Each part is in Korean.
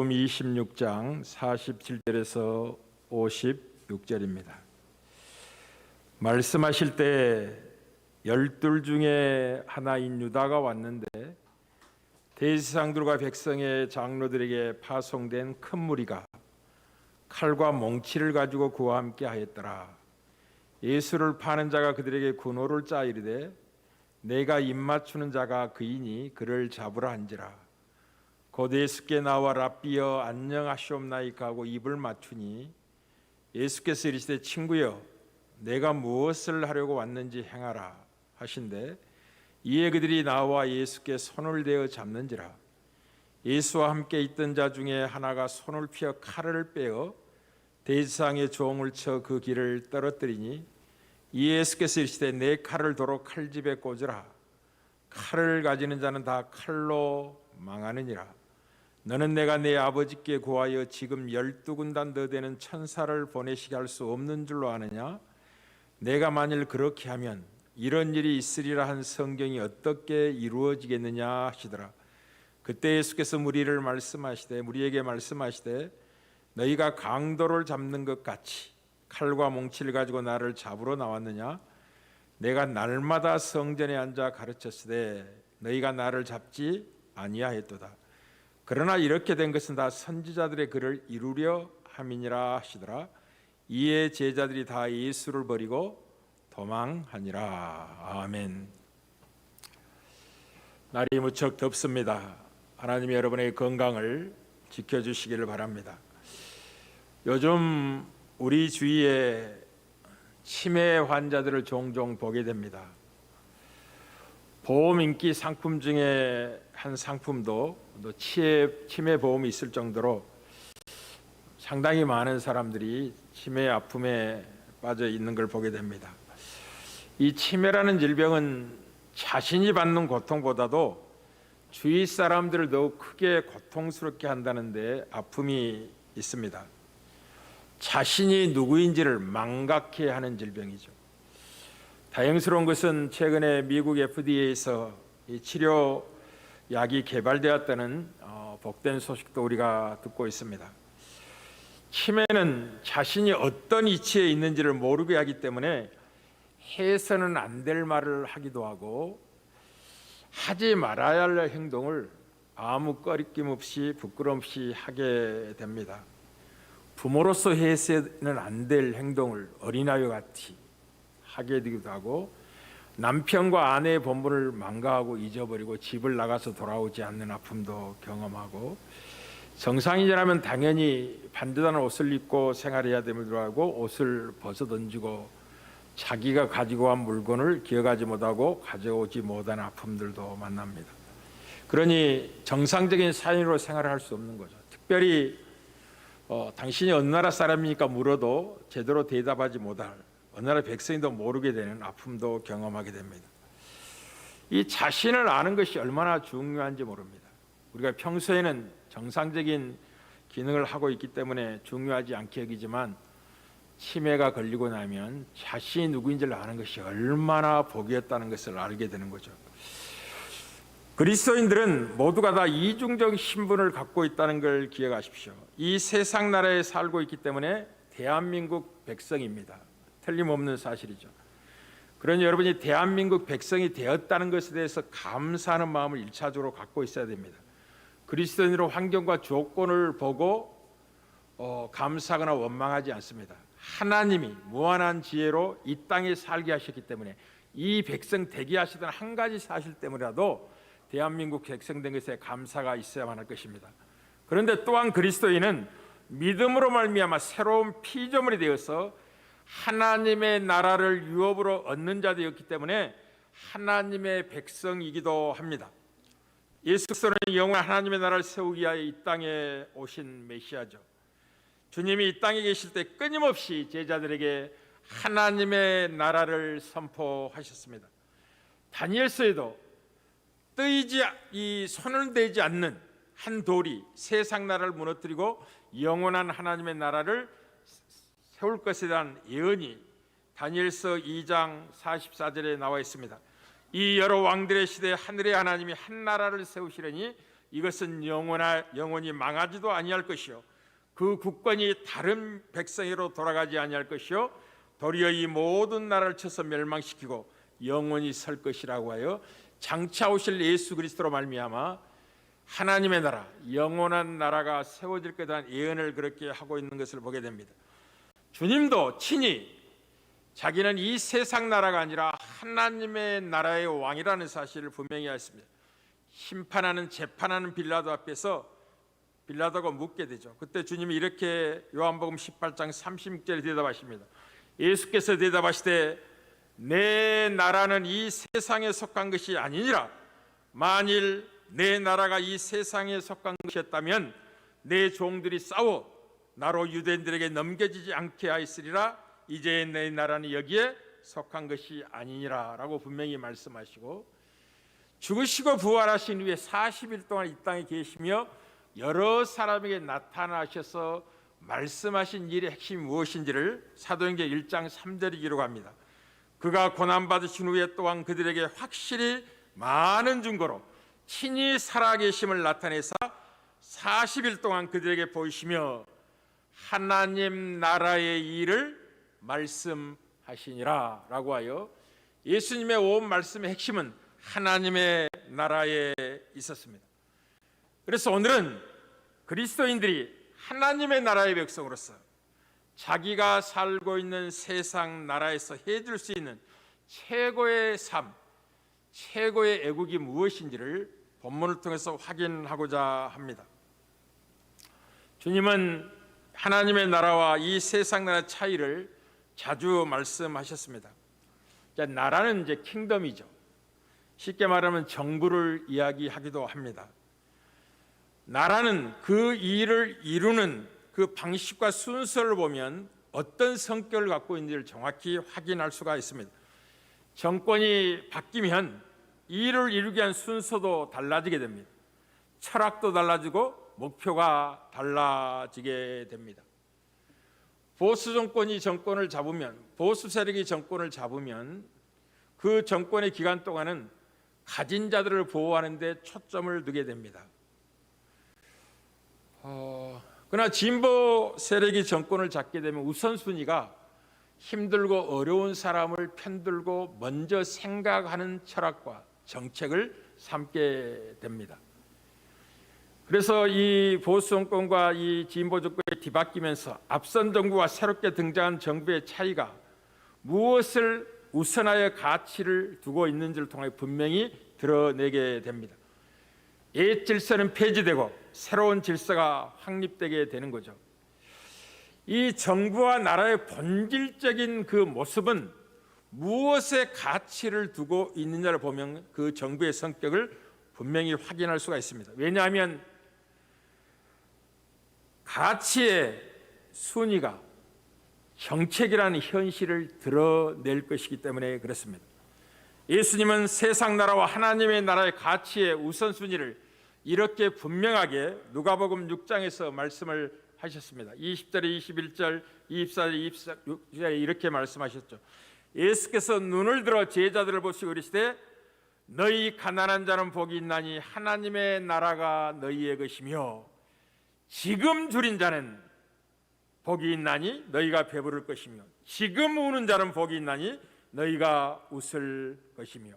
마태복음 26장 47절에서 56절입니다. 말씀하실 때 12 중에 하나인 유다가 왔는데 대제사장들과 백성의 장로들에게 파송된 큰 무리가 칼과 몽치를 가지고 그와 함께 하였더라. 예수를 파는 자가 그들에게 군호를 짜 이르되 내가 입맞추는 자가 그이니 그를 잡으라 한지라. 곧 예수께 나와 랍비여 안녕하시옵나이까 하고 입을 맞추니 예수께서 이르시되 친구여 내가 무엇을 하려고 왔는지 행하라 하신대 이에 그들이 나와 예수께 손을 대어 잡는지라. 예수와 함께 있던 자 중에 하나가 손을 피어 칼을 빼어 대제사장의 종을 쳐 그 길을 떨어뜨리니 이에 예수께서 이르시되 내 칼을 도로 칼집에 꽂으라. 칼을 가지는 자는 다 칼로 망하느니라. 너는 내가 내 아버지께 구하여 지금 12군단 더 되는 천사를 보내시게 할 수 없는 줄로 아느냐? 내가 만일 그렇게 하면 이런 일이 있으리라 한 성경이 어떻게 이루어지겠느냐 하시더라. 그때 예수께서 무리에게 말씀하시되 너희가 강도를 잡는 것 같이 칼과 몽치를 가지고 나를 잡으러 나왔느냐? 내가 날마다 성전에 앉아 가르쳤으되 너희가 나를 잡지 아니하였도다. 그러나 이렇게 된 것은 다 선지자들의 글을 이루려 함이니라 하시더라. 이에 제자들이 다 예수를 버리고 도망하니라. 아멘. 날이 무척 덥습니다. 하나님이 여러분의 건강을 지켜주시기를 바랍니다. 요즘 우리 주위에 치매 환자들을 종종 보게 됩니다. 보험 인기 상품 중에 한 상품도 또 치매 보험이 있을 정도로 상당히 많은 사람들이 치매 아픔에 빠져 있는 걸 보게 됩니다. 이 치매라는 질병은 자신이 받는 고통보다도 주위 사람들을 더욱 크게 고통스럽게 한다는 데 아픔이 있습니다. 자신이 누구인지를 망각해 하는 질병이죠. 다행스러운 것은 최근에 미국 FDA에서 이 치료약이 개발되었다는 복된 소식도 우리가 듣고 있습니다. 치매는 자신이 어떤 위치에 있는지를 모르게 하기 때문에 해서는 안 될 말을 하기도 하고 하지 말아야 할 행동을 아무 꺼리낌 없이 부끄럼 없이 하게 됩니다. 부모로서 해서는 안 될 행동을 어린아이와 같이 하게 되기도 하고 남편과 아내의 본분을 망가하고 잊어버리고 집을 나가서 돌아오지 않는 아픔도 경험하고 정상인이라면 당연히 반듯한 옷을 입고 생활해야 됨에도 하고 옷을 벗어던지고 자기가 가지고 간 물건을 기억하지 못하고 가져오지 못한 아픔들도 만납니다. 그러니 정상적인 사인으로 생활을 할 수 없는 거죠. 특별히 당신이 어느 나라 사람이니까 물어도 제대로 대답하지 못할 어느 나라 백성인도 모르게 되는 아픔도 경험하게 됩니다. 이 자신을 아는 것이 얼마나 중요한지 모릅니다. 우리가 평소에는 정상적인 기능을 하고 있기 때문에 중요하지 않게 여기지만 치매가 걸리고 나면 자신이 누구인지를 아는 것이 얼마나 복이 없다는 것을 알게 되는 거죠. 그리스도인들은 모두가 다 이중적 신분을 갖고 있다는 걸 기억하십시오. 이 세상 나라에 살고 있기 때문에 대한민국 백성입니다. 틀림없는 사실이죠. 그러니 여러분이 대한민국 백성이 되었다는 것에 대해서 감사하는 마음을 1차적으로 갖고 있어야 됩니다. 그리스도인으로 환경과 조건을 보고 감사하거나 원망하지 않습니다. 하나님이 무한한 지혜로 이 땅에 살게 하셨기 때문에 이 백성 되게 하시던 한 가지 사실 때문이라도 대한민국 백성된 것에 감사가 있어야만 할 것입니다. 그런데 또한 그리스도인은 믿음으로 말미암아 새로운 피조물이 되어서 하나님의 나라를 유업으로 얻는 자 되었기 때문에 하나님의 백성이기도 합니다. 예수께서는 영원한 하나님의 나라를 세우기 위하여 이 땅에 오신 메시아죠. 주님이 이 땅에 계실 때 끊임없이 제자들에게 하나님의 나라를 선포하셨습니다. 다니엘서에도 이 손을 대지 않는 한 돌이 세상 나라를 무너뜨리고 영원한 하나님의 나라를 세울 것에 대한 예언이 다니엘서 2장 44절에 나와 있습니다. 이 여러 왕들의 시대에 하늘의 하나님이 한 나라를 세우시려니 이것은 영원히 망하지도 아니할 것이요 그 국권이 다른 백성으로 돌아가지 아니할 것이요 도리어 이 모든 나라를 쳐서 멸망시키고 영원히 설 것이라고 하여 장차 오실 예수 그리스도로 말미암아 하나님의 나라, 영원한 나라가 세워질 것에 대한 예언을 그렇게 하고 있는 것을 보게 됩니다. 주님도 친히 자기는 이 세상 나라가 아니라 하나님의 나라의 왕이라는 사실을 분명히 하였습니다. 심판하는 재판하는 빌라도 앞에서 빌라도가 묻게 되죠. 그때 주님이 이렇게 요한복음 18장 36절에 대답하십니다. 예수께서 대답하시되 내 나라는 이 세상에 속한 것이 아니니라. 만일 내 나라가 이 세상에 속한 것이었다면 내 종들이 싸워 나로 유대인들에게 넘겨지지 않게 하였으리라. 이제 내 나라는 여기에 속한 것이 아니니라 라고 분명히 말씀하시고 죽으시고 부활하신 후에 40일 동안 이 땅에 계시며 여러 사람에게 나타나셔서 말씀하신 일의 핵심이 무엇인지를 사도행전 1장 3절이 기록합니다. 그가 고난받으신 후에 또한 그들에게 확실히 많은 증거로 친히 살아계심을 나타내사 40일 동안 그들에게 보이시며 하나님 나라의 일을 말씀하시니라 라고 하여 예수님의 온 말씀의 핵심은 하나님의 나라에 있었습니다. 그래서 오늘은 그리스도인들이 하나님의 나라의 백성으로서 자기가 살고 있는 세상 나라에서 해줄 수 있는 최고의 삶, 최고의 애국이 무엇인지를 본문을 통해서 확인하고자 합니다. 주님은 하나님의 나라와 이 세상 나라의 차이를 자주 말씀하셨습니다. 나라는 이제 킹덤이죠. 쉽게 말하면 정부를 이야기하기도 합니다. 나라는 그 일을 이루는 그 방식과 순서를 보면 어떤 성격을 갖고 있는지를 정확히 확인할 수가 있습니다. 정권이 바뀌면 일을 이루기 위한 순서도 달라지게 됩니다. 철학도 달라지고 목표가 달라지게 됩니다. 보수 정권이 정권을 잡으면, 보수 세력이 정권을 잡으면 그 정권의 기간 동안은 가진 자들을 보호하는 데 초점을 두게 됩니다. 그러나 진보 세력이 정권을 잡게 되면 우선순위가 힘들고 어려운 사람을 편들고 먼저 생각하는 철학과 정책을 삼게 됩니다. 그래서 이 보수 정권과 이 진보 정권이 뒤바뀌면서 앞선 정부와 새롭게 등장한 정부의 차이가 무엇을 우선하여 가치를 두고 있는지를 통해 분명히 드러내게 됩니다. 옛 질서는 폐지되고 새로운 질서가 확립되게 되는 거죠. 이 정부와 나라의 본질적인 그 모습은 무엇에 가치를 두고 있느냐를 보면 그 정부의 성격을 분명히 확인할 수가 있습니다. 왜냐하면 가치의 순위가 정책이라는 현실을 드러낼 것이기 때문에 그렇습니다. 예수님은 세상 나라와 하나님의 나라의 가치의 우선순위를 이렇게 분명하게 누가복음 6장에서 말씀을 하셨습니다. 20절에 21절, 24절, 26절에 이렇게 말씀하셨죠. 예수께서 눈을 들어 제자들을 보시고 이르시되 너희 가난한 자는 복이 있나니 하나님의 나라가 너희의 것이며 지금 줄인 자는 복이 있나니 너희가 배부를 것이며 지금 우는 자는 복이 있나니 너희가 웃을 것이며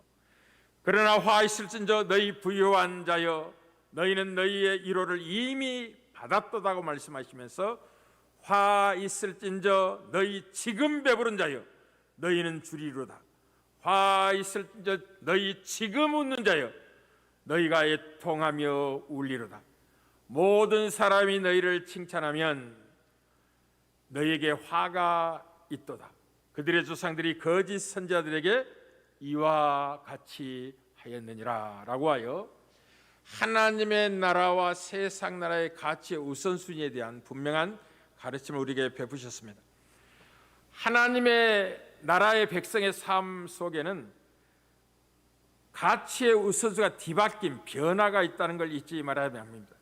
그러나 화 있을진저 너희 부요한 자여 너희는 너희의 위로를 이미 받았도다고 말씀하시면서 화 있을진저 너희 지금 배부른 자여 너희는 주리로다. 화 있을진저 너희 지금 웃는 자여 너희가 애통하며 울리로다. 모든 사람이 너희를 칭찬하면 너희에게 화가 있도다. 그들의 조상들이 거짓 선지자들에게 이와 같이 하였느니라 라고 하여 하나님의 나라와 세상 나라의 가치의 우선순위에 대한 분명한 가르침을 우리에게 베푸셨습니다. 하나님의 나라의 백성의 삶 속에는 가치의 우선순위가 뒤바뀐 변화가 있다는 걸 잊지 말아야 합니다.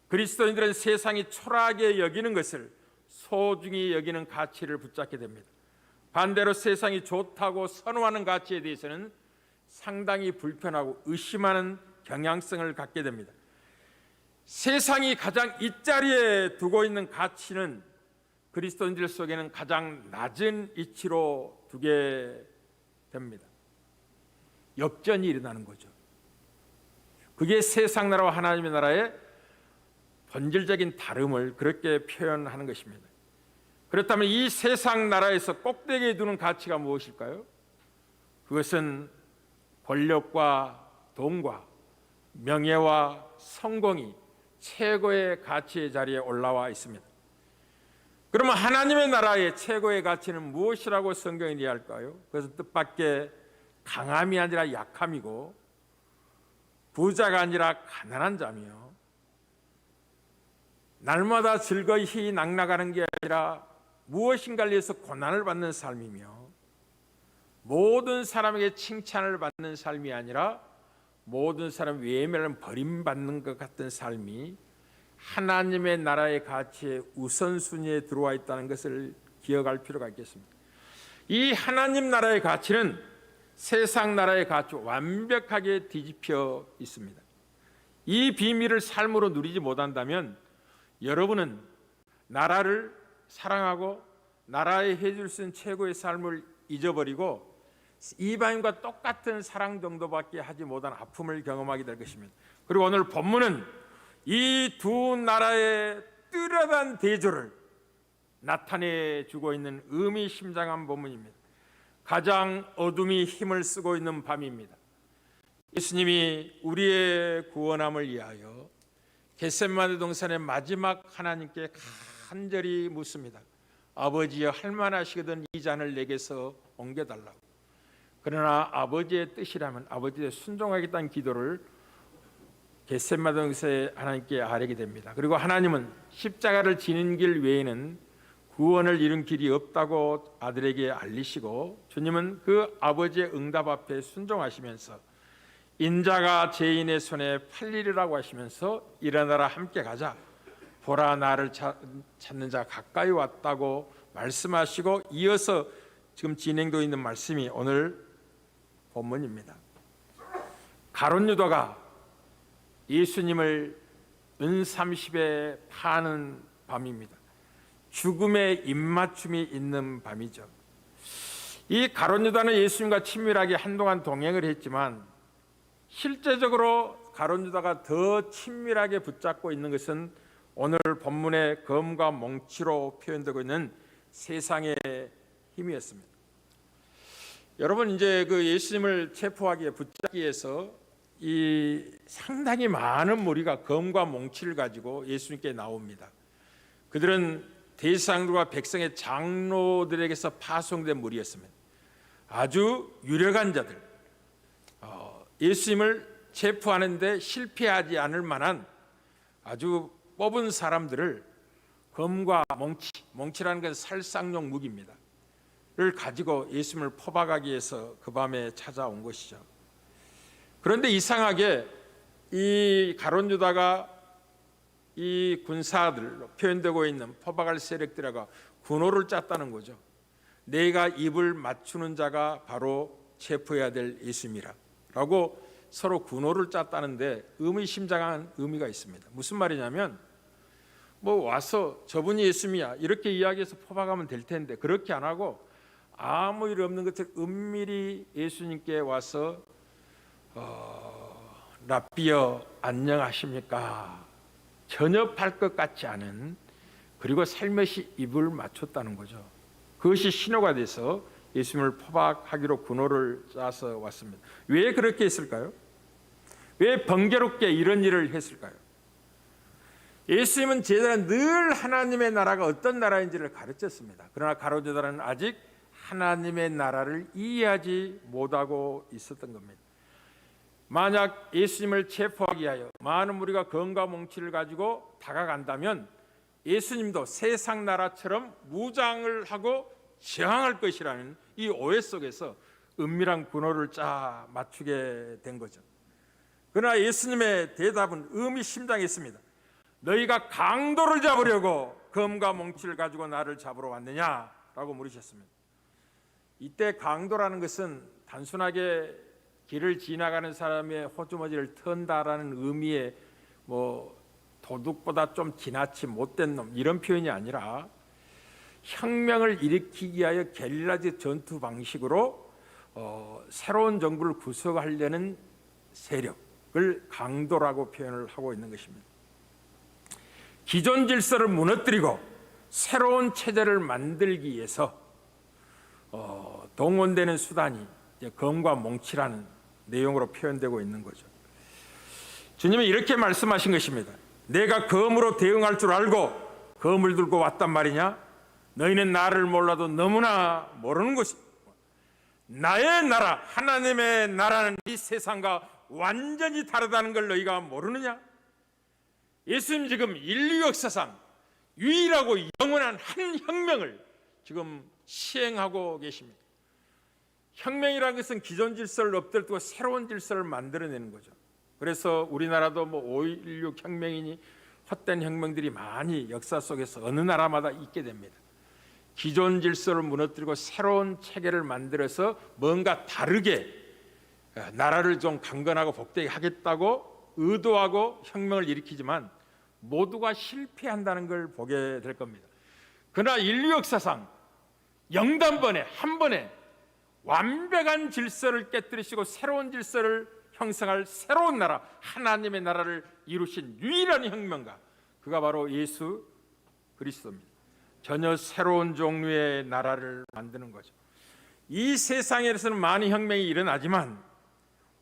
그리스도인들은 세상이 초라하게 여기는 것을 소중히 여기는 가치를 붙잡게 됩니다. 반대로 세상이 좋다고 선호하는 가치에 대해서는 상당히 불편하고 의심하는 경향성을 갖게 됩니다. 세상이 가장 윗자리에 두고 있는 가치는 그리스도인들 속에는 가장 낮은 이치로 두게 됩니다. 역전이 일어나는 거죠. 그게 세상 나라와 하나님의 나라의 본질적인 다름을 그렇게 표현하는 것입니다. 그렇다면 이 세상 나라에서 꼭대기에 두는 가치가 무엇일까요? 그것은 권력과 돈과 명예와 성공이 최고의 가치의 자리에 올라와 있습니다. 그러면 하나님의 나라의 최고의 가치는 무엇이라고 성경이 이해할까요? 그것은 뜻밖의 강함이 아니라 약함이고, 부자가 아니라 가난한 자며, 날마다 즐거이 낙락하는 게 아니라 무엇인가를 위해서 고난을 받는 삶이며, 모든 사람에게 칭찬을 받는 삶이 아니라 모든 사람 외면을 버림받는 것 같은 삶이 하나님의 나라의 가치의 우선순위에 들어와 있다는 것을 기억할 필요가 있겠습니다. 이 하나님 나라의 가치는 세상 나라의 가치와 완벽하게 뒤집혀 있습니다. 이 비밀을 삶으로 누리지 못한다면 여러분은 나라를 사랑하고 나라에 해줄 수 있는 최고의 삶을 잊어버리고 이방인과 똑같은 사랑 정도밖에 하지 못한 아픔을 경험하게 될 것입니다. 그리고 오늘 본문은 이 두 나라의 뚜렷한 대조를 나타내 주고 있는 의미심장한 본문입니다. 가장 어둠이 힘을 쓰고 있는 밤입니다. 예수님이 우리의 구원함을 위하여 겟세마네 동산의 마지막 하나님께 간절히 묻습니다. 아버지여, 할만하시거든 이 잔을 내게서 옮겨달라고. 그러나 아버지의 뜻이라면 아버지의 순종하겠다는 기도를 겟세마네 동산의 하나님께 아뢰게 됩니다. 그리고 하나님은 십자가를 지는 길 외에는 구원을 이룬 길이 없다고 아들에게 알리시고, 주님은 그 아버지의 응답 앞에 순종하시면서 인자가 죄인의 손에 팔리리라고 하시면서 일어나라 함께 가자, 보라 나를 찾는 자 가까이 왔다고 말씀하시고, 이어서 지금 진행되어 있는 말씀이 오늘 본문입니다. 가룟 유다가 예수님을 은30에 파는 밤입니다. 죽음의 입맞춤이 있는 밤이죠. 이 가룟 유다는 예수님과 친밀하게 한동안 동행을 했지만 실제적으로 가룟 유다가 더 친밀하게 붙잡고 있는 것은 오늘 본문의 검과 몽치로 표현되고 있는 세상의 힘이었습니다. 여러분, 이제 그 예수님을 체포하기에 붙잡기 위해서 이 상당히 많은 무리가 검과 몽치를 가지고 예수님께 나옵니다. 그들은 대제사장들과 백성의 장로들에게서 파송된 무리였습니다. 아주 유력한 자들, 예수님을 체포하는데 실패하지 않을 만한 아주 뽑은 사람들을 검과 몽치라는 것은 살상용 무기입니다. 를 가지고 예수님을 포박하기 위해서 그 밤에 찾아온 것이죠. 그런데 이상하게 이 가룟 유다가 이 군사들로 표현되고 있는 포박할 세력들과 군호를 짰다는 거죠. 내가 입을 맞추는 자가 바로 체포해야 될 예수님이라 라고 서로 군호를 짰다는데 의미심장한 의미가 있습니다. 무슨 말이냐면 뭐 와서 저분이 예수님이야 이렇게 이야기해서 포박하면 될 텐데 그렇게 안 하고 아무 일 없는 것처럼 은밀히 예수님께 와서 랍비여 안녕하십니까 전혀 팔 것 같지 않은, 그리고 살며시 입을 맞췄다는 거죠. 그것이 신호가 돼서 예수님을 포박하기로 군호를 짜서 왔습니다. 왜 그렇게 했을까요? 왜 번거롭게 이런 일을 했을까요? 예수님은 제자는 늘 하나님의 나라가 어떤 나라인지를 가르쳤습니다. 그러나 가룟 유다는 아직 하나님의 나라를 이해하지 못하고 있었던 겁니다. 만약 예수님을 체포하기 위하여 많은 무리가 검과 몽치를 가지고 다가간다면 예수님도 세상 나라처럼 무장을 하고 저항할 것이라는 이 오해 속에서 은밀한 군호를 짜 맞추게 된 거죠. 그러나 예수님의 대답은 의미심장했습니다. 너희가 강도를 잡으려고 검과 몽치를 가지고 나를 잡으러 왔느냐라고 물으셨습니다. 이때 강도라는 것은 단순하게 길을 지나가는 사람의 호주머니를 턴다라는 의미의 도둑보다 좀 지나치 못된 놈 이런 표현이 아니라 혁명을 일으키기 위하여 게릴라적 전투 방식으로 새로운 정부를 구성하려는 세력을 강도라고 표현을 하고 있는 것입니다. 기존 질서를 무너뜨리고 새로운 체제를 만들기 위해서 동원되는 수단이 이제 검과 몽치라는 내용으로 표현되고 있는 거죠. 주님은 이렇게 말씀하신 것입니다. 내가 검으로 대응할 줄 알고 검을 들고 왔단 말이냐? 너희는 나를 몰라도 너무나 모르는 것이 나의 나라, 하나님의 나라는 이 세상과 완전히 다르다는 걸 너희가 모르느냐? 예수님 지금 인류 역사상 유일하고 영원한 한 혁명을 지금 시행하고 계십니다. 혁명이라는 것은 기존 질서를 엎드리고 새로운 질서를 만들어내는 거죠. 그래서 우리나라도 5.16 혁명이니 헛된 혁명들이 많이 역사 속에서 어느 나라마다 있게 됩니다. 기존 질서를 무너뜨리고 새로운 체계를 만들어서 뭔가 다르게 나라를 좀 강건하고 복되게 하겠다고 의도하고 혁명을 일으키지만 모두가 실패한다는 걸 보게 될 겁니다. 그러나 인류 역사상 영단번에 한 번에 완벽한 질서를 깨뜨리시고 새로운 질서를 형성할 새로운 나라, 하나님의 나라를 이루신 유일한 혁명가, 그가 바로 예수 그리스도입니다. 전혀 새로운 종류의 나라를 만드는 거죠. 이 세상에서는 많은 혁명이 일어나지만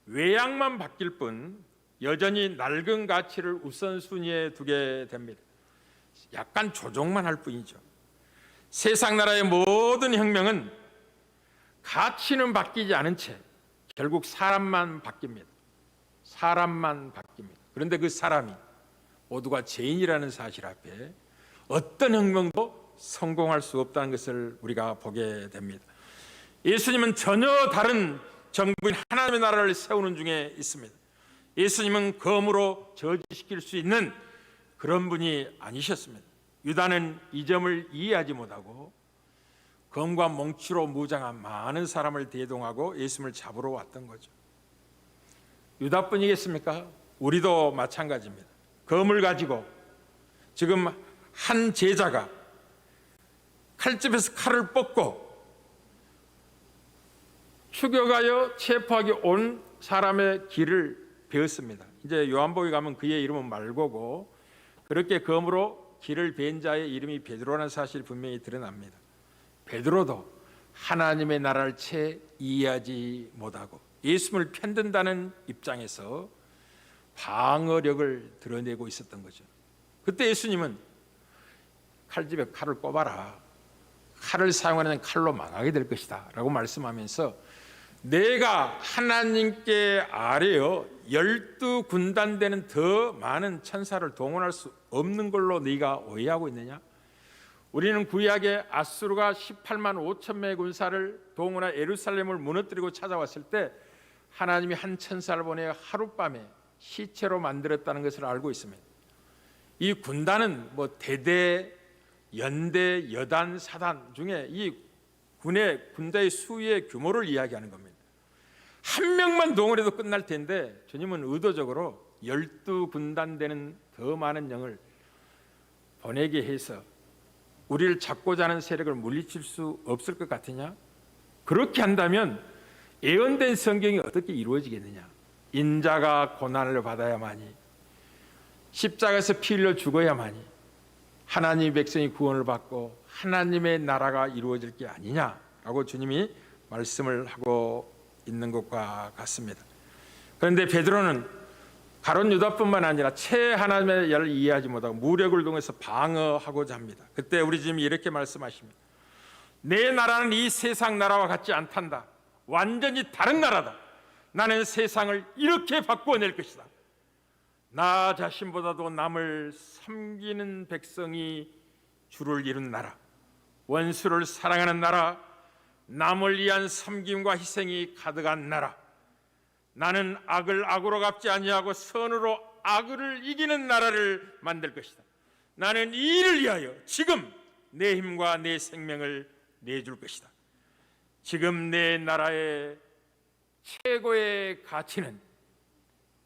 외양만 바뀔 뿐 여전히 낡은 가치를 우선순위에 두게 됩니다. 약간 조정만 할 뿐이죠. 세상 나라의 모든 혁명은 가치는 바뀌지 않은 채 결국 사람만 바뀝니다. 사람만 바뀝니다. 그런데 그 사람이 모두가 죄인이라는 사실 앞에 어떤 혁명도 성공할 수 없다는 것을 우리가 보게 됩니다. 예수님은 전혀 다른 정부인 하나님의 나라를 세우는 중에 있습니다. 예수님은 검으로 저지시킬 수 있는 그런 분이 아니셨습니다. 유다는 이 점을 이해하지 못하고 검과 몽치로 무장한 많은 사람을 대동하고 예수님을 잡으러 왔던 거죠. 유다뿐이겠습니까? 우리도 마찬가지입니다. 검을 가지고 지금 한 제자가 칼집에서 칼을 뽑고 추격하여 체포하기 온 사람의 길을 베었습니다. 이제 요한복음에 가면 그의 이름은 말고고 그렇게 검으로 길을 벤 자의 이름이 베드로라는 사실이 분명히 드러납니다. 베드로도 하나님의 나라를 채 이해하지 못하고 예수님을 편든다는 입장에서 방어력을 드러내고 있었던 거죠. 그때 예수님은 칼집에 칼을 꼽아라. 칼을 사용하는 칼로 망하게 될 것이다 라고 말씀하면서 내가 하나님께 아뢰어 12군단 되는 더 많은 천사를 동원할 수 없는 걸로 네가 오해하고 있느냐? 우리는 구약에 아수르가 18만 5천 명의 군사를 동원해 예루살렘을 무너뜨리고 찾아왔을 때 하나님이 한 천사를 보내 하룻밤에 시체로 만들었다는 것을 알고 있습니다. 이 군단은 대대, 연대, 여단, 사단 중에 이 군대의 수의 규모를 이야기하는 겁니다. 한 명만 동원해도 끝날 텐데 주님은 의도적으로 12군단 되는 더 많은 영을 보내게 해서 우리를 잡고자 하는 세력을 물리칠 수 없을 것 같으냐? 그렇게 한다면 예언된 성경이 어떻게 이루어지겠느냐? 인자가 고난을 받아야만이, 십자가에서 피 흘려 죽어야만이 하나님의 백성이 구원을 받고 하나님의 나라가 이루어질 게 아니냐라고 주님이 말씀을 하고 있는 것과 같습니다. 그런데 베드로는 가룟 유다뿐만 아니라 채 하나님의 나라를 이해하지 못하고 무력을 통해서 방어하고자 합니다. 그때 우리 주님이 이렇게 말씀하십니다. 내 나라는 이 세상 나라와 같지 않단다. 완전히 다른 나라다. 나는 세상을 이렇게 바꾸어낼 것이다. 나 자신보다도 남을 섬기는 백성이 주를 이룬 나라, 원수를 사랑하는 나라, 남을 위한 섬김과 희생이 가득한 나라, 나는 악을 악으로 갚지 아니하고 선으로 악을 이기는 나라를 만들 것이다. 나는 이 일을 위하여 지금 내 힘과 내 생명을 내줄 것이다. 지금 내 나라의 최고의 가치는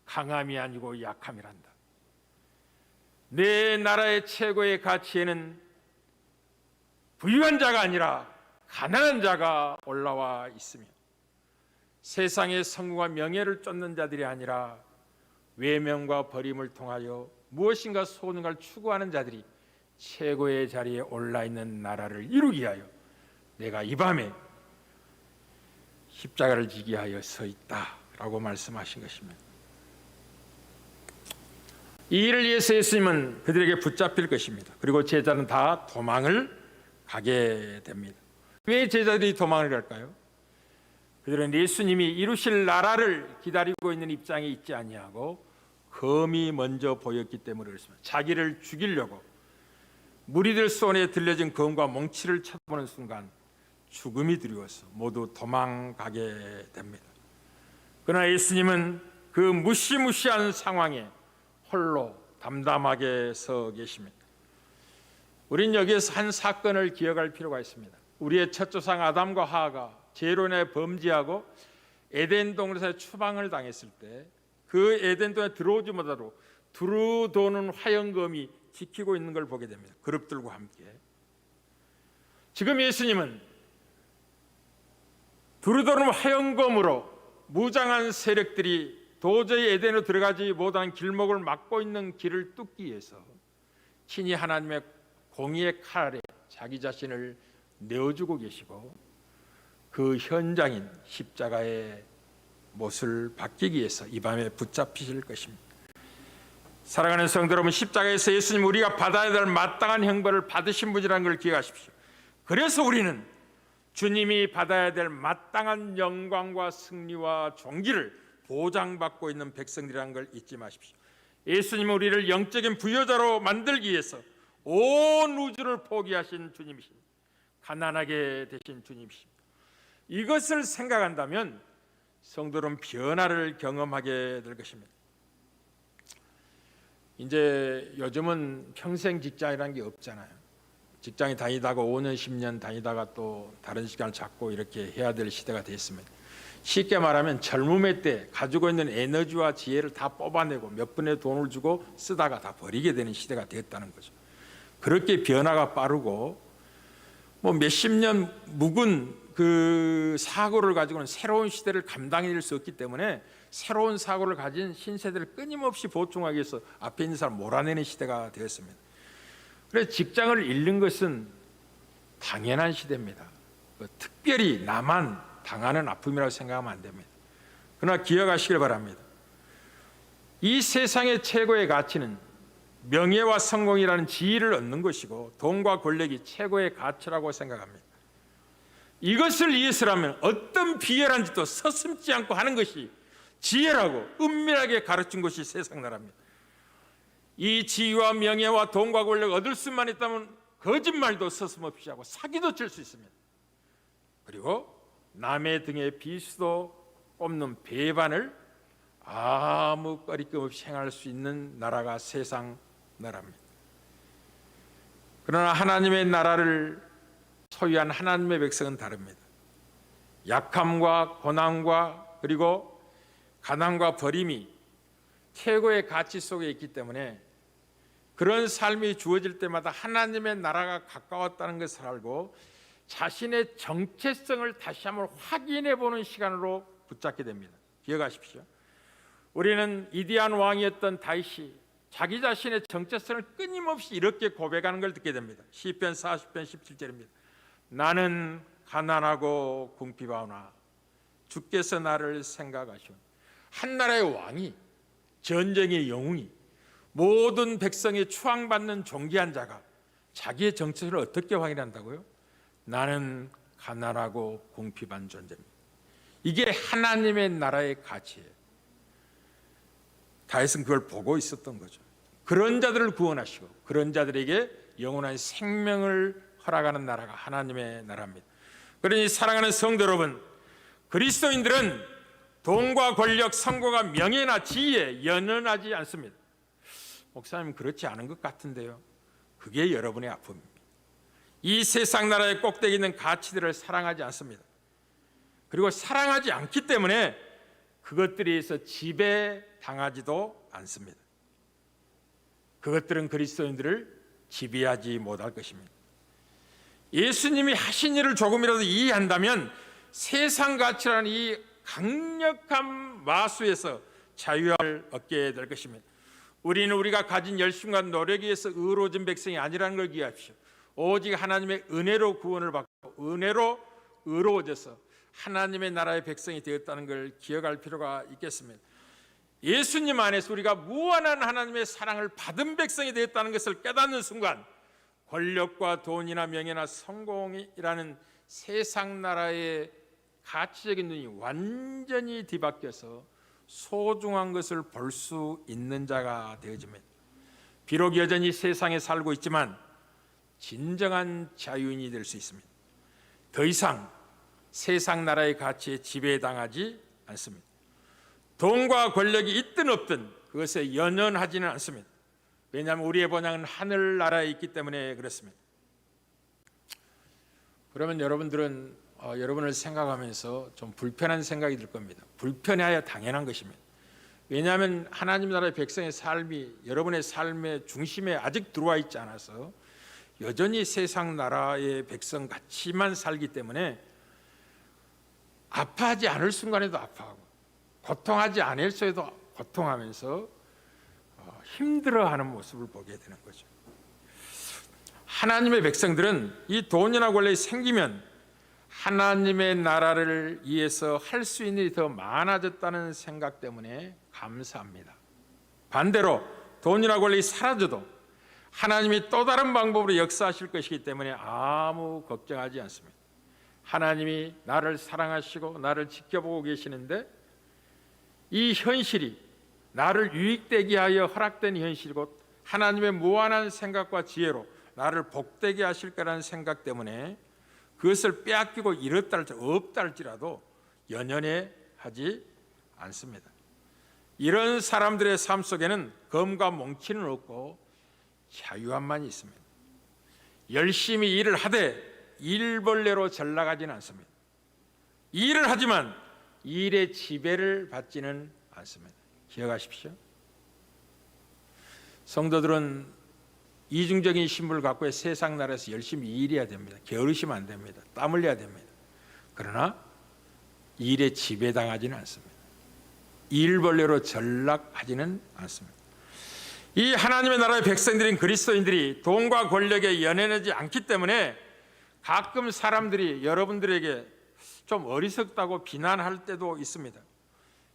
강함이 아니고 약함이란다. 내 나라의 최고의 가치에는 부유한 자가 아니라 가난한 자가 올라와 있으며 세상의 성공과 명예를 쫓는 자들이 아니라 외면과 버림을 통하여 무엇인가 소원을 추구하는 자들이 최고의 자리에 올라 있는 나라를 이루기 위하여 내가 이 밤에 십자가를 지기 하여 서 있다라고 말씀하신 것입니다. 이 일을 위해서 예수님은 그들에게 붙잡힐 것입니다. 그리고 제자는 다 도망을 가게 됩니다. 왜 제자들이 도망을 갈까요? 그들은 예수님이 이루실 나라를 기다리고 있는 입장에 있지 아니하고 검이 먼저 보였기 때문에 그렇습니다. 자기를 죽이려고 무리들 손에 들려진 검과 몽치를 쳐다보는 순간 죽음이 두려워서 모두 도망가게 됩니다. 그러나 예수님은 그 무시무시한 상황에 홀로 담담하게 서 계십니다. 우린 여기에서 한 사건을 기억할 필요가 있습니다. 우리의 첫 조상 아담과 하와가 죄로 인해 범죄하고 에덴 동산에 추방을 당했을 때 그 에덴 동에 들어오지 못하도록 두루 도는 화영검이 지키고 있는 걸 보게 됩니다. 그룹들과 함께. 지금 예수님은 두루 도는 화영검으로 무장한 세력들이 도저히 에덴으로 들어가지 못한 길목을 막고 있는 길을 뚫기 위해서 친히 하나님의 공의의 칼 아래 자기 자신을 내어주고 계시고 그 현장인 십자가의 못을 받기 위해서 이 밤에 붙잡히실 것입니다. 사랑하는 성도 여러분, 십자가에서 예수님 우리가 받아야 될 마땅한 형벌을 받으신 분이라는 걸 기억하십시오. 그래서 우리는 주님이 받아야 될 마땅한 영광과 승리와 존귀를 보장받고 있는 백성들이라는 걸 잊지 마십시오. 예수님은 우리를 영적인 부여자로 만들기 위해서 온 우주를 포기하신 주님이십니다. 가난하게 되신 주님이십니다. 이것을 생각한다면 성도는 변화를 경험하게 될 것입니다. 이제 요즘은 평생 직장이라는 게 없잖아요. 직장에 다니다가 5년 10년 다니다가 또 다른 시간을 잡고 이렇게 해야 될 시대가 됐습니다. 쉽게 말하면 젊음의 때 가지고 있는 에너지와 지혜를 다 뽑아내고 몇 분의 돈을 주고 쓰다가 다 버리게 되는 시대가 됐다는 거죠. 그렇게 변화가 빠르고 뭐 몇십 년 묵은 그 사고를 가지고는 새로운 시대를 감당해낼 수 없기 때문에 새로운 사고를 가진 신세대를 끊임없이 보충하기 위해서 앞에 있는 사람 몰아내는 시대가 되었습니다. 그래서 직장을 잃는 것은 당연한 시대입니다. 특별히 나만 당하는 아픔이라고 생각하면 안 됩니다. 그러나 기억하시길 바랍니다. 이 세상의 최고의 가치는 명예와 성공이라는 지위를 얻는 것이고 돈과 권력이 최고의 가치라고 생각합니다. 이것을 위해서라면 어떤 비열한 짓도 서슴지 않고 하는 것이 지혜라고 은밀하게 가르친 것이 세상 나라입니다. 이 지위와 명예와 돈과 권력을 얻을 수만 있다면 거짓말도 서슴없이 하고 사기도 칠 수 있습니다. 그리고 남의 등에 비수도 꼽는 배반을 아무 꺼리낌 없이 행할 수 있는 나라가 세상 나라입니다. 그러나 하나님의 나라를 소유한 하나님의 백성은 다릅니다. 약함과 고난과 그리고 가난과 버림이 최고의 가치 속에 있기 때문에 그런 삶이 주어질 때마다 하나님의 나라가 가까웠다는 것을 알고 자신의 정체성을 다시 한번 확인해 보는 시간으로 붙잡게 됩니다. 기억하십시오. 우리는 위대한 왕이었던 다윗이 자기 자신의 정체성을 끊임없이 이렇게 고백하는 걸 듣게 됩니다. 시편 40편 17절입니다. 나는 가난하고 궁핍하오나 주께서 나를 생각하시오. 한 나라의 왕이, 전쟁의 영웅이, 모든 백성이 추앙받는 존귀한 자가 자기의 정체성을 어떻게 확인한다고요? 나는 가난하고 궁핍한 존재입니다. 이게 하나님의 나라의 가치예요. 다윗은 그걸 보고 있었던 거죠. 그런 자들을 구원하시고 그런 자들에게 영원한 생명을 허락하는 나라가 하나님의 나라입니다. 그러니 사랑하는 성도 여러분, 그리스도인들은 돈과 권력, 성공과 명예나 지위에 연연하지 않습니다. 목사님 그렇지 않은 것 같은데요. 그게 여러분의 아픔입니다. 이 세상 나라의 꼭대기 있는 가치들을 사랑하지 않습니다. 그리고 사랑하지 않기 때문에 그것들에 의해서 지배당하지도 않습니다. 그것들은 그리스도인들을 지배하지 못할 것입니다. 예수님이 하신 일을 조금이라도 이해한다면 세상 가치라는 이 강력한 마수에서 자유를 얻게 될 것입니다. 우리는 우리가 가진 열심과 노력에 의해서 의로워진 백성이 아니라는 걸 기억하십시오. 오직 하나님의 은혜로 구원을 받고 은혜로 의로워져서 하나님의 나라의 백성이 되었다는 걸 기억할 필요가 있겠습니다. 예수님 안에서 우리가 무한한 하나님의 사랑을 받은 백성이 되었다는 것을 깨닫는 순간 권력과 돈이나 명예나 성공이라는 세상 나라의 가치적인 눈이 완전히 뒤바뀌어서 소중한 것을 볼 수 있는 자가 되어집니다. 비록 여전히 세상에 살고 있지만 진정한 자유인이 될 수 있습니다. 더 이상 세상 나라의 가치에 지배당하지 않습니다. 돈과 권력이 있든 없든 그것에 연연하지는 않습니다. 왜냐하면 우리의 본향은 하늘나라에 있기 때문에 그렇습니다. 그러면 여러분들은 여러분을 생각하면서 좀 불편한 생각이 들 겁니다. 불편해야 당연한 것입니다. 왜냐하면 하나님 나라의 백성의 삶이 여러분의 삶의 중심에 아직 들어와 있지 않아서 여전히 세상 나라의 백성 같이만 살기 때문에 아파하지 않을 순간에도 아파하고 고통하지 않을서에도 고통하면서 힘들어하는 모습을 보게 되는 거죠. 하나님의 백성들은 이 돈이나 권력이 생기면 하나님의 나라를 위해서 할 수 있는 일이 더 많아졌다는 생각 때문에 감사합니다. 반대로 돈이나 권력이 사라져도 하나님이 또 다른 방법으로 역사하실 것이기 때문에 아무 걱정하지 않습니다. 하나님이 나를 사랑하시고 나를 지켜보고 계시는데 이 현실이 나를 유익되게 하여 허락된 현실이고 하나님의 무한한 생각과 지혜로 나를 복되게 하실 거라는 생각 때문에 그것을 빼앗기고 잃었다 할지라도 없다 할지라도 연연해 하지 않습니다. 이런 사람들의 삶 속에는 검과 몽치는 없고 자유함만 있습니다. 열심히 일을 하되 일벌레로 전락하지는 않습니다. 일을 하지만 일의 지배를 받지는 않습니다. 기억하십시오. 성도들은 이중적인 신분을 갖고 세상 나라에서 열심히 일해야 됩니다. 게으르시면 안 됩니다. 땀 흘려야 됩니다. 그러나 일에 지배당하지는 않습니다. 일벌레로 전락하지는 않습니다. 이 하나님의 나라의 백성들인 그리스도인들이 돈과 권력에 연연하지 않기 때문에 가끔 사람들이 여러분들에게 좀 어리석다고 비난할 때도 있습니다.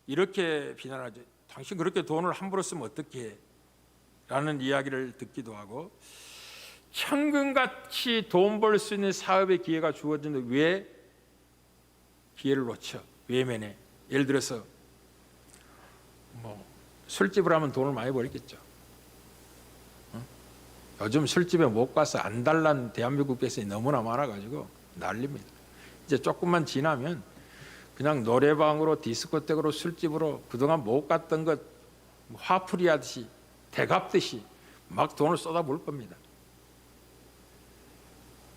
이렇게 비난하죠. 당신 그렇게 돈을 함부로 쓰면 어떻게 해? 라는 이야기를 듣기도 하고 천금같이 돈 벌 수 있는 사업의 기회가 주어지는데 왜 기회를 놓쳐? 왜 매네? 예를 들어서 술집을 하면 돈을 많이 벌겠죠. 요즘 술집에 못 가서 안달난 대한민국 백성이 너무나 많아가지고 난립니다. 이제 조금만 지나면 그냥 노래방으로 디스코텍으로 술집으로 그동안 못 갔던 것 화풀이 하듯이 대갚듯이 막 돈을 쏟아부을 겁니다.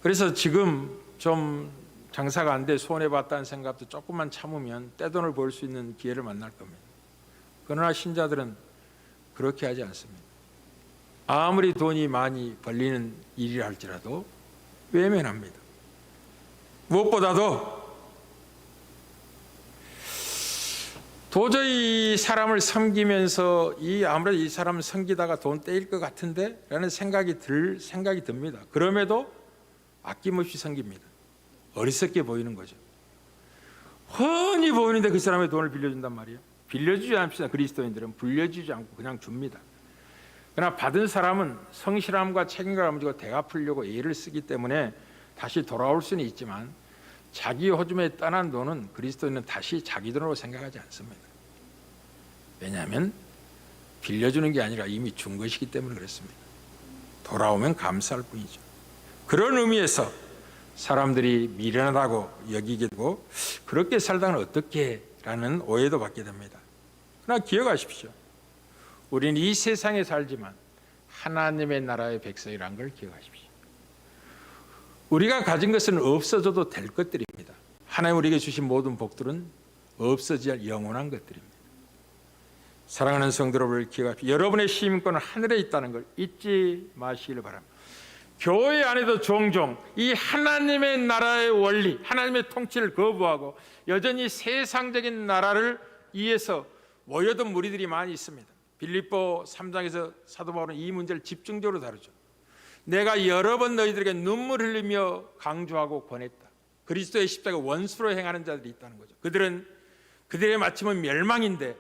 그래서 지금 좀 장사가 안 돼 손해봤다는 생각도 조금만 참으면 떼돈을 벌 수 있는 기회를 만날 겁니다. 그러나 신자들은 그렇게 하지 않습니다. 아무리 돈이 많이 벌리는 일이라 할지라도 외면합니다. 무엇보다도 도저히 사람을 섬기면서 아무래도 이 사람을 섬기다가 돈 떼일 것 같은데 라는 생각이 듭니다. 그럼에도 아낌없이 섬깁니다. 어리석게 보이는 거죠. 훤히 보이는데 그 사람의 돈을 빌려준단 말이에요. 빌려주지 않습니다. 그리스도인들은 빌려주지 않고 그냥 줍니다. 그러나 받은 사람은 성실함과 책임감을 가지고 되갚으려고 애를 쓰기 때문에 다시 돌아올 수는 있지만 자기 호주머니에 떠난 돈은 그리스도인은 다시 자기 돈으로 생각하지 않습니다. 왜냐하면 빌려주는 게 아니라 이미 준 것이기 때문에 그렇습니다. 돌아오면 감사할 뿐이죠. 그런 의미에서 사람들이 미련하다고 여기게 되고 그렇게 살다가는 어떻게 라는 오해도 받게 됩니다. 그러나 기억하십시오. 우리는 이 세상에 살지만 하나님의 나라의 백성이라는 걸 기억하십시오. 우리가 가진 것은 없어져도 될 것들입니다. 하나님 우리에게 주신 모든 복들은 없어져야 할 영원한 것들입니다. 사랑하는 성도 여러분을 기억하십시오. 여러분의 시민권은 하늘에 있다는 걸 잊지 마시길 바랍니다. 교회 안에도 종종 이 하나님의 나라의 원리, 하나님의 통치를 거부하고 여전히 세상적인 나라를 위해서 모여든 무리들이 많이 있습니다. 빌립보 3장에서 사도 바울은 이 문제를 집중적으로 다루죠. 내가 여러 번 너희들에게 눈물 흘리며 강조하고 권했다. 그리스도의 십자가 원수로 행하는 자들이 있다는 거죠. 그들의 마침은 멸망인데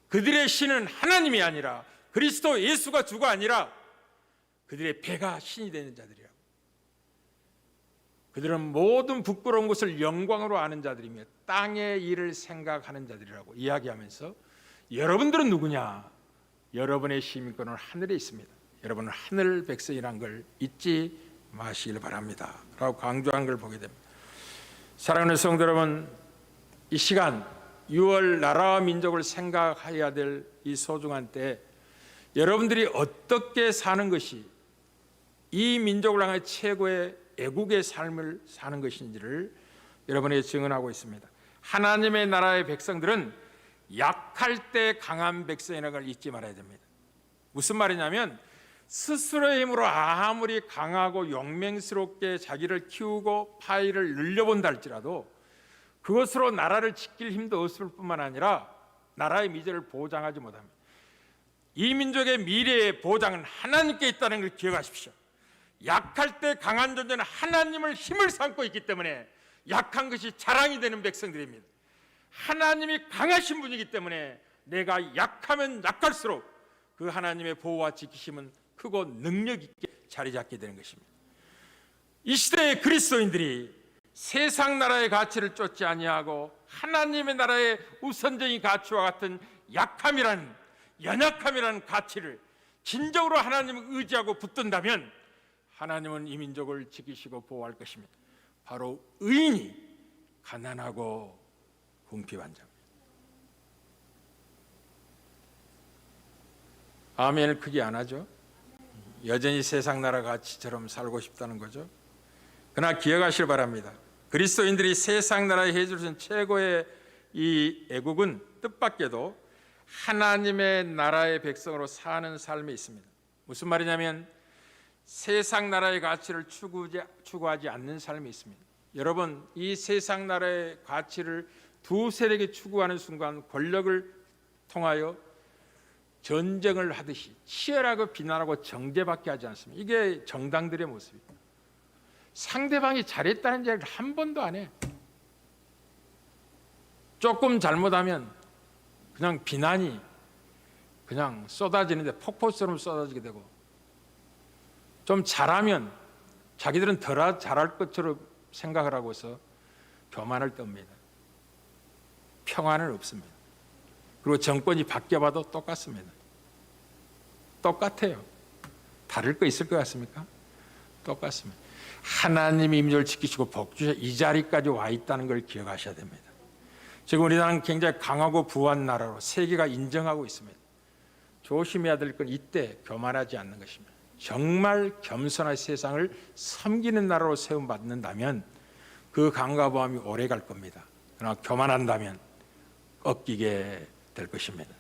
그들의 신은 하나님이 아니라 그리스도 예수가 주가 아니라 그들의 배가 신이 되는 자들이라고. 그들은 모든 부끄러운 것을 영광으로 아는 자들이며 땅의 일을 생각하는 자들이라고 이야기하면서 여러분들은 누구냐? 여러분의 시민권은 하늘에 있습니다. 여러분은 하늘 백성이라는 걸 잊지 마시길 바랍니다 라고 강조한 걸 보게 됩니다. 사랑하는 성도 여러분, 이 시간 6월 나라와 민족을 생각해야 될 이 소중한 때 여러분들이 어떻게 사는 것이 이 민족을 향해 최고의 애국의 삶을 사는 것인지를 여러분에게 증언하고 있습니다. 하나님의 나라의 백성들은 약할 때 강한 백성이라는 걸 잊지 말아야 됩니다. 무슨 말이냐면 스스로의 힘으로 아무리 강하고 용맹스럽게 자기를 키우고 파이를 늘려본다 할지라도 그것으로 나라를 지킬 힘도 없을 뿐만 아니라 나라의 미래를 보장하지 못합니다. 이 민족의 미래의 보장은 하나님께 있다는 걸 기억하십시오. 약할 때 강한 존재는 하나님을 힘을 삼고 있기 때문에 약한 것이 자랑이 되는 백성들입니다. 하나님이 강하신 분이기 때문에 내가 약하면 약할수록 그 하나님의 보호와 지키심은 크고 능력 있게 자리 잡게 되는 것입니다. 이 시대의 그리스도인들이 세상 나라의 가치를 쫓지 아니하고 하나님의 나라의 우선적인 가치와 같은 약함이라는 연약함이라는 가치를 진정으로 하나님을 의지하고 붙든다면 하나님은 이 민족을 지키시고 보호할 것입니다. 바로 의인이 가난하고 궁핍한 자입니다. 아멘을 크게 안 하죠. 여전히 세상 나라 가치처럼 살고 싶다는 거죠. 그러나 기억하시길 바랍니다. 그리스도인들이 세상 나라에 해줄 최고의 이 애국은 뜻밖에도 하나님의 나라의 백성으로 사는 삶에 있습니다. 무슨 말이냐면 세상 나라의 가치를 추구하지 않는 삶이 있습니다. 여러분, 이 세상 나라의 가치를 두 세력이 추구하는 순간 권력을 통하여 전쟁을 하듯이 치열하고 비난하고 정죄밖에 하지 않습니다. 이게 정당들의 모습입니다. 상대방이 잘했다는 이야기를 한 번도 안 해. 조금 잘못하면 그냥 비난이 그냥 쏟아지는데 폭포처럼 쏟아지게 되고, 좀 잘하면 자기들은 덜 잘할 것처럼 생각을 하고서 교만을 떱니다. 평안은 없습니다. 그리고 정권이 바뀌어봐도 똑같습니다. 똑같아요. 다를 거 있을 것 같습니까? 똑같습니다. 하나님이 임조를 지키시고 복주셔 이 자리까지 와 있다는 걸 기억하셔야 됩니다. 지금 우리나라는 굉장히 강하고 부한 나라로 세계가 인정하고 있습니다. 조심해야 될 건 이때 교만하지 않는 것입니다. 정말 겸손한 세상을 섬기는 나라로 세움받는다면 그 강과 부함이 오래 갈 겁니다. 그러나 교만한다면 꺾이게 될 것입니다.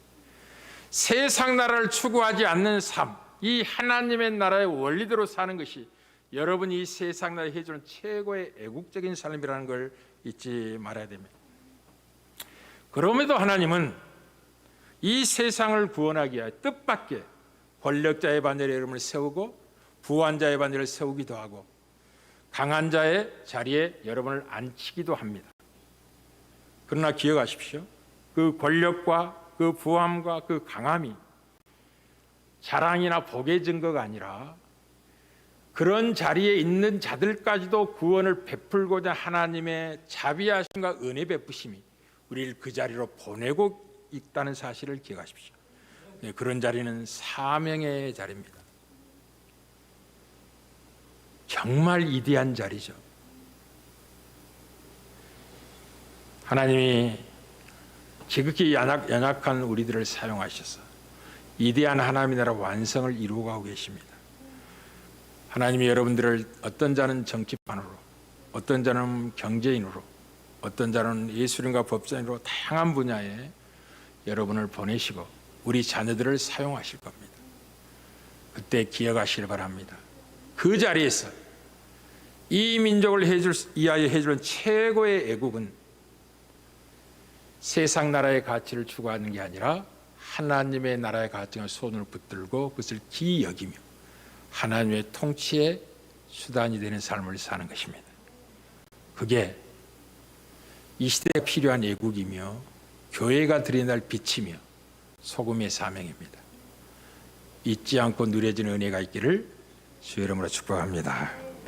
세상 나라를 추구하지 않는 삶, 이 하나님의 나라의 원리대로 사는 것이 여러분이 이 세상 나라에 해주는 최고의 애국적인 삶이라는 걸 잊지 말아야 됩니다. 그럼에도 하나님은 이 세상을 구원하기 위하여 뜻밖의 권력자의 반열에 여러분을 세우고 부한 자의 반열을 세우기도 하고 강한 자의 자리에 여러분을 앉히기도 합니다. 그러나 기억하십시오. 그 권력과 그 부함과 그 강함이 자랑이나 복의 증거가 아니라 그런 자리에 있는 자들까지도 구원을 베풀고자 하나님의 자비하심과 은혜 베푸심이 우리를 그 자리로 보내고 있다는 사실을 기억하십시오. 그런 자리는 사명의 자리입니다. 정말 위대한 자리죠. 하나님이 지극히 연약한 우리들을 사용하셔서 위대한 하나님의 나라 완성을 이루어가고 계십니다. 하나님이 여러분들을 어떤 자는 정치판으로, 어떤 자는 경제인으로, 어떤 자는 예술인과 법사인으로 다양한 분야에 여러분을 보내시고 우리 자녀들을 사용하실 겁니다. 그때 기억하시길 바랍니다. 그 자리에서 이 민족을 위하여 해주는 최고의 애국은 세상 나라의 가치를 추구하는 게 아니라 하나님의 나라의 가치를 손을 붙들고 그것을 기이 여기며 하나님의 통치의 수단이 되는 삶을 사는 것입니다. 그게 이 시대에 필요한 애국이며 교회가 드려야 할 빛이며 소금의 사명입니다. 잊지 않고 누려지는 은혜가 있기를 주의 이름으로 축복합니다.